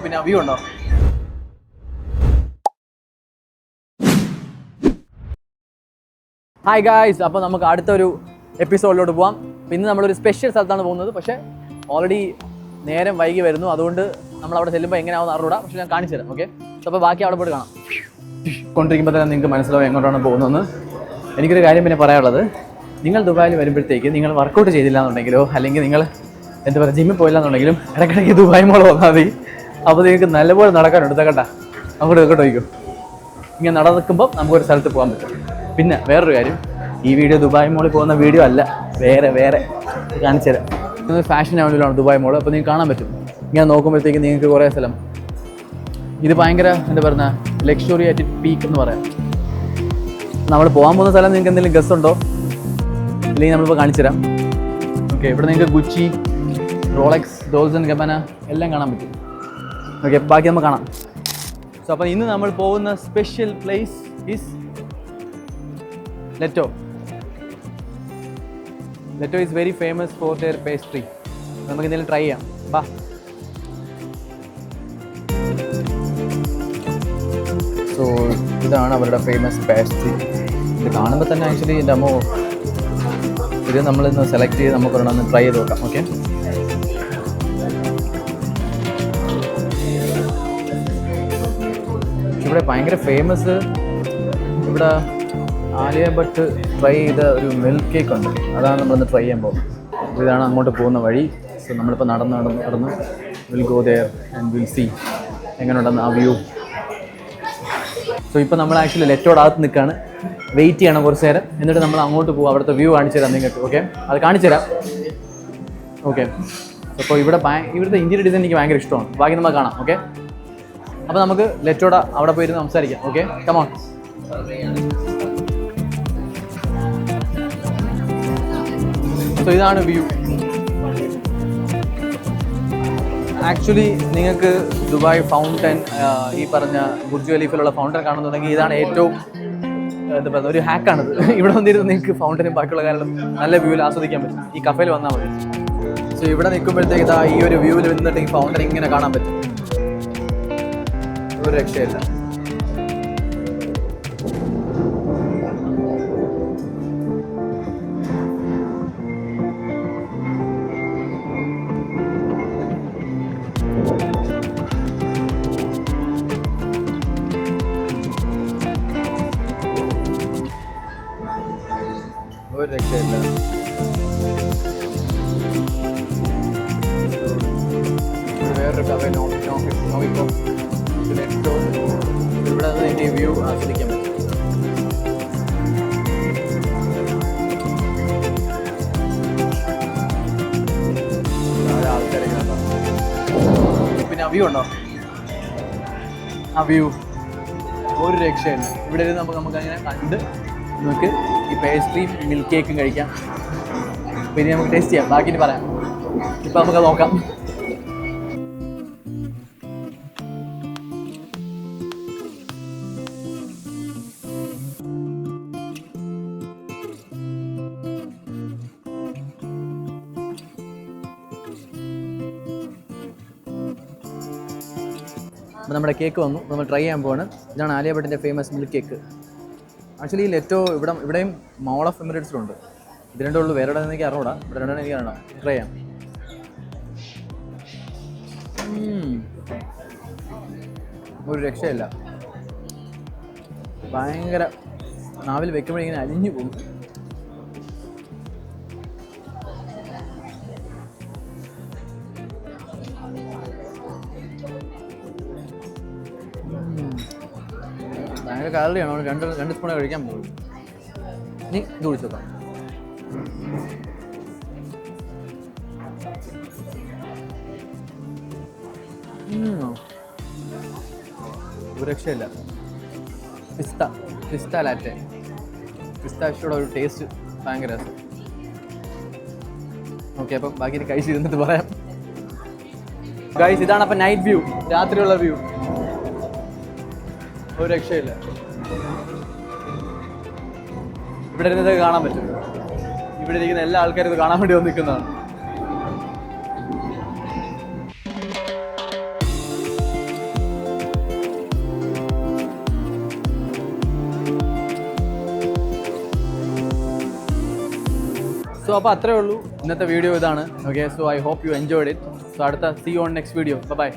പിന്നെ വ്യൂ ഉണ്ടോ? Hi guys, അപ്പോൾ നമുക്ക് അടുത്തൊരു എപ്പിസോഡിലോട്ട് പോവാം. ഇന്ന് നമ്മളൊരു സ്പെഷ്യൽ സ്ഥലത്താണ് പോകുന്നത്. പക്ഷേ ഓൾറെഡി നേരം വൈകി വരുന്നു. അതുകൊണ്ട് നമ്മൾ അവിടെ ചെല്ലുമ്പോൾ എങ്ങനെയാവുന്ന അറിഞ്ഞൂടാ. പക്ഷേ ഞാൻ കാണിച്ചു തരാം. ഓക്കെ, അപ്പോൾ ബാക്കി അവിടെ പോയിട്ട് കാണാം. കൊണ്ടിരിക്കുമ്പോൾ തന്നെ നിങ്ങൾക്ക് മനസ്സിലാവും എങ്ങോട്ടാണ് പോകുന്നതെന്ന്. എനിക്കൊരു കാര്യം പിന്നെ പറയാനുള്ളത്, നിങ്ങൾ ദുബായിൽ വരുമ്പോഴത്തേക്ക് നിങ്ങൾ വർക്കൗട്ട് ചെയ്തില്ല എന്നുണ്ടെങ്കിലോ അല്ലെങ്കിൽ നിങ്ങൾ എന്താ പറയുക ജിമ്മിൽ പോയില്ല എന്നുണ്ടെങ്കിലും ഇടയ്ക്കിടയ്ക്ക് ദുബായ് മോൾ വന്നാൽ മതി. അപ്പോൾ നിങ്ങൾക്ക് നല്ലപോലെ നടക്കാനുണ്ട് കേട്ടോ. അങ്ങോട്ട് ഇങ്ങോട്ട് പോയിക്കോ. ഇങ്ങനെ നടക്കുമ്പോൾ നമുക്കൊരു സ്ഥലത്ത് പോകാൻ പറ്റും. പിന്നെ വേറൊരു കാര്യം, ഈ വീഡിയോ ദുബായ് മോളിൽ പോകുന്ന വീഡിയോ അല്ല, വേറെ കാണിച്ചു തരാം. ഇത് ഫാഷൻ അവനിലാണ് ദുബായ് മോൾ. അപ്പോൾ നിങ്ങൾക്ക് കാണാൻ പറ്റും. ഇങ്ങനെ നോക്കുമ്പോഴത്തേക്ക് നിങ്ങൾക്ക് കുറേ സ്ഥലം, ഇത് ഭയങ്കര എന്താ പറയുക ലക്ഷറി ആയിട്ട് പീക്ക് എന്ന് പറയാം. നമ്മൾ പോകാൻ പോകുന്ന സ്ഥലം നിങ്ങൾക്ക് എന്തെങ്കിലും ഗസ് ഉണ്ടോ? ഇല്ലെങ്കിൽ നമ്മളിപ്പോൾ കാണിച്ചു തരാം. ഓക്കെ, ഇവിടെ നിങ്ങൾക്ക് Gucci, Rolex, dolls and Gabana എല്ലാം കാണാൻ പറ്റും. ഓക്കെ, ബാക്കി നമുക്ക് കാണാം. സോ അപ്പോൾ ഇന്ന് നമ്മൾ പോകുന്ന special place is Leto. Leto is very famous for their pastry. നമുക്ക് എന്തെങ്കിലും ട്രൈ ചെയ്യാം. ബാ. സോ ഇതാണ് അവരുടെ ഫേമസ് പേസ്ട്രി. ഇത് കാണുമ്പോൾ തന്നെ ആക്ച്വലി എൻ്റെ അമ്മോ, ഇത് നമ്മളിന്ന് സെലക്ട് ചെയ്ത് നമുക്കൊരെണ്ണം ട്രൈ ചെയ്ത് നോക്കാം. ഓക്കെ, ഇവിടെ ഭയങ്കര ഫേമസ്, ഇവിടെ ആലിയ ഭട്ട് ട്രൈ ചെയ്ത ഒരു മിൽക്ക് കേക്ക് ഉണ്ട്. അതാണ് നമ്മളിന്ന് ട്രൈ ചെയ്യാൻ പോകുന്നത്. ഇതാണ് അങ്ങോട്ട് പോകുന്ന വഴി. സോ നമ്മളിപ്പോൾ നടന്ന് will go there and will see എങ്ങനെയുണ്ടെന്ന് ആ വ്യൂ. സോ ഇപ്പോൾ നമ്മൾ ആക്ച്വലി ലെറ്റോടെ അകത്ത് നിൽക്കുകയാണ്. വെയിറ്റ് ചെയ്യണം കുറച്ച് നേരം, എന്നിട്ട് നമ്മൾ അങ്ങോട്ട് പോകും. അവിടുത്തെ വ്യൂ കാണിച്ചു തരാം നിങ്ങൾക്ക്. ഓക്കെ, അത് കാണിച്ചു തരാം. ഓക്കെ, അപ്പോൾ ഇവിടുത്തെ ഇന്റീരിയർ ഡിസൈൻ എനിക്ക് ഭയങ്കര ഇഷ്ടമാണ്. ബാക്കി നമുക്ക് കാണാം. ഓക്കെ, അപ്പോൾ നമുക്ക് ലെറ്റോടെ അവിടെ പോയിരുന്ന് സംസാരിക്കാം. Okay, come on. സോ ഇതാണ് വ്യൂ. ആക്ച്വലി നിങ്ങൾക്ക് ദുബായ് ഫൗണ്ടൻ, ഈ പറഞ്ഞ ബുർജ് ഖലീഫയിലുള്ള ഫൗണ്ടൻ കാണുന്നുണ്ടെങ്കിൽ ഇതാണ് ഏറ്റവും എന്താ പറയുക ഒരു ഹാക്കാണിത്. ഇവിടെ വന്നിരുന്ന് നിങ്ങൾക്ക് ഫൗണ്ടനും ബാക്കിയുള്ള കാര്യങ്ങളും നല്ല വ്യൂവിൽ ആസ്വദിക്കാൻ പറ്റും. ഈ കഫേയിൽ വന്നാൽ മതി. സോ ഇവിടെ നിൽക്കുമ്പോഴത്തേക്ക് ഇതാ ഈ ഒരു വ്യൂവിൽ നിന്നിട്ട് ഈ ഫൗണ്ടൻ ഇങ്ങനെ കാണാൻ പറ്റും. ഒരു രക്ഷയില്ല. ഒരു രക്ഷയില്ല. വേറൊരു കഫേ നോക്കിക്കോ. ഇവിടെ നിന്ന് എനിക്ക് വ്യൂ ആസ്വദിക്കാൻ പറ്റും. ആൾക്കാരെ പിന്നെ വ്യൂ ഉണ്ടോ? ആ വ്യൂ ഒരു രക്ഷയില്ല. ഇവിടെ ഇരുന്ന് നമുക്ക് അങ്ങനെ കണ്ട് നമുക്ക് ഈ പേസ്ട്രിയും മിൽക്ക് കേക്കും കഴിക്കാം. പിന്നെ നമുക്ക് ടേസ്റ്റ് ചെയ്യാം. ബാക്കി പറയാം. ഇപ്പം നമുക്ക് നോക്കാം. അപ്പോൾ നമ്മുടെ കേക്ക് വന്നു. നമ്മൾ ട്രൈ ചെയ്യാൻ പോവാണ്. ഇതാണ് ആലിയ ഭട്ടിൻ്റെ ഫേമസ് മിൽക്ക് കേക്ക്. ആക്ച്വലി ഇവിടെയും മോൾ ഓഫ് എമിറേറ്റ്സിലുണ്ട്. ഇത് രണ്ടേ ഉള്ളൂ. വേറെ എനിക്ക് അറിഞ്ഞൂടാ. ഇവിടെ രണ്ടെണ്ണം എനിക്ക് അറിയണം. ട്രൈ ചെയ്യാം. ഒരു രക്ഷയില്ല. ഭയങ്കര നാവിൽ വെക്കുമ്പോഴിങ്ങനെ അലിഞ്ഞു പോകും. ഭയങ്കര കാലറിയാണ്. രണ്ട് സ്പൂണേ കഴിക്കാൻ പോകും. ഇനി ഇത് കുടിച്ചു നോക്കാം. ഒരു രക്ഷയില്ല. പിസ്ത ലാറ്റെ, പിസ്താഷ്യോടെ ഒരു ടേസ്റ്റ് ഭയങ്കര രസം. ഓക്കെ, അപ്പം ബാക്കി കഴിച്ചിരുന്നിട്ട് പറയാം. ഗൈസ്, ഇതാണ് അപ്പം നൈറ്റ് വ്യൂ, രാത്രിയുള്ള വ്യൂ. ഒരു രക്ഷയില്ല. ഇവിടെ ഇരുന്നത് കാണാൻ പറ്റും. ഇവിടെ ഇരിക്കുന്ന എല്ലാ ആൾക്കാരും ഇത് കാണാൻ വേണ്ടി വന്ന് നിൽക്കുന്നതാണ്. സോ അപ്പോൾ അത്രേ ഉള്ളൂ ഇന്നത്തെ വീഡിയോ ഇതാണ്. Okay, so I hope you enjoyed it. So അടുത്ത see on next video. By.